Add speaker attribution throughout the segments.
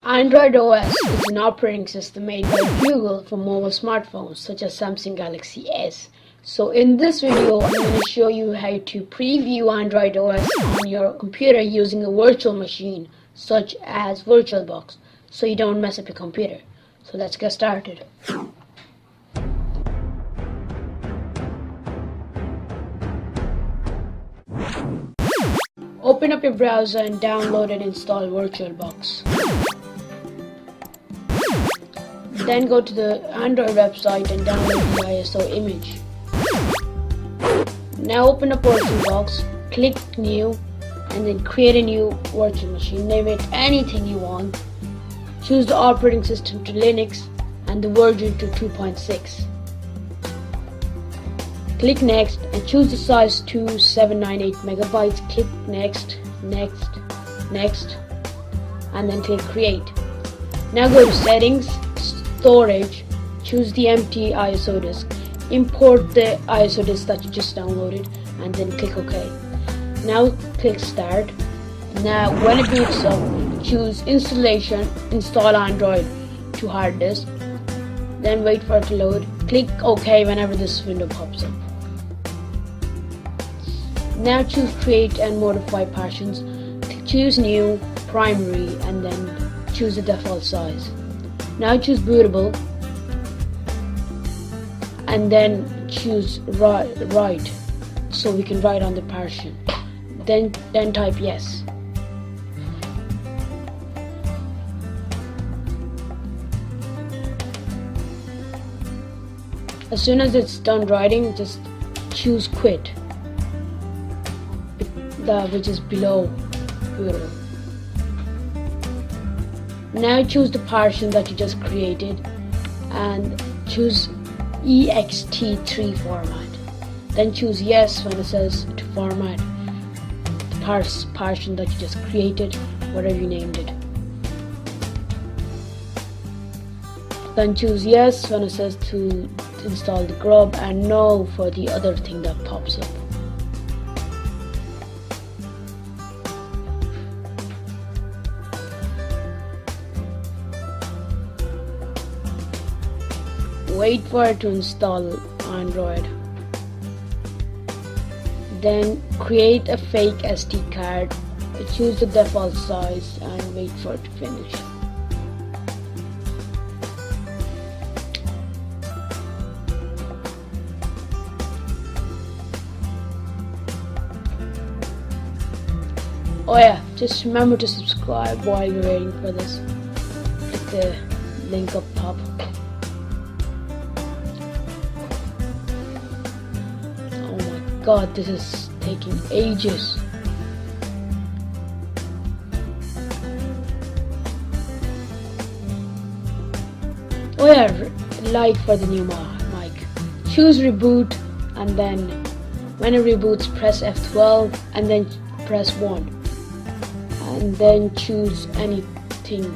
Speaker 1: Android OS is an operating system made by Google for mobile smartphones such as Samsung Galaxy S. So in this video, I'm going to show you how to preview Android OS on your computer using a virtual machine such as VirtualBox, so you don't mess up your computer. So let's get started. Open up your browser and download and install VirtualBox. Then go to the Android website and download the ISO image. Now open up VirtualBox, click New, and then create a new virtual machine. Name it anything you want. Choose the operating system to Linux and the version to 2.6. Click Next and choose the size to 798 megabytes. Click Next, Next, Next, and then click Create. Now go to Settings, Storage, choose the empty ISO disk. Import the ISO disk that you just downloaded and then click OK. Now click Start. Now when it boots up, choose Installation, Install Android to hard disk. Then wait for it to load. Click OK whenever this window pops up. Now choose Create and Modify Partitions. Choose New, Primary, and then choose the default size. Now choose Bootable and then choose Write, so we can write on the partition. Then type Yes. As soon as it's done writing, just choose Quit, which is below Bootable. Now choose the partition that you just created and choose ext3 format. Then choose Yes when it says to format the partition that you just created, whatever you named it. Then choose Yes when it says to install the grub, and No for the other thing that pops up. Wait for it to install Android. Then create a fake SD card, choose the default size and wait for it to finish. Oh yeah, just remember to subscribe while you're waiting for this. Click the link up top. God, this is taking ages. Oh yeah, like for the new mic. Choose Reboot, and then when it reboots, press F12 and then press 1. And then choose anything,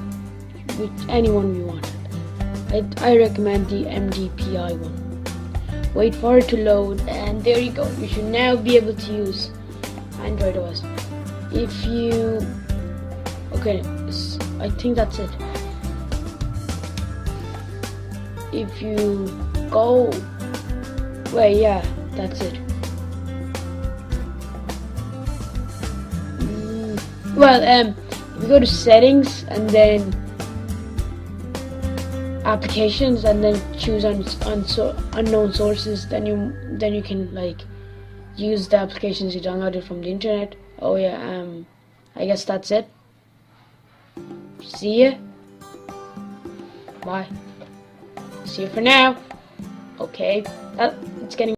Speaker 1: anyone you want. I recommend the MDPI one. Wait for it to load, and there you go. You should now be able to use Android OS. If you... okay, I think that's it. If you go... wait, yeah, that's it. If you go to Settings and then Applications and then choose unknown sources, then you can like use the applications you downloaded from the internet. Oh yeah, I guess that's it. See ya. Bye. See you for now. Okay, it's getting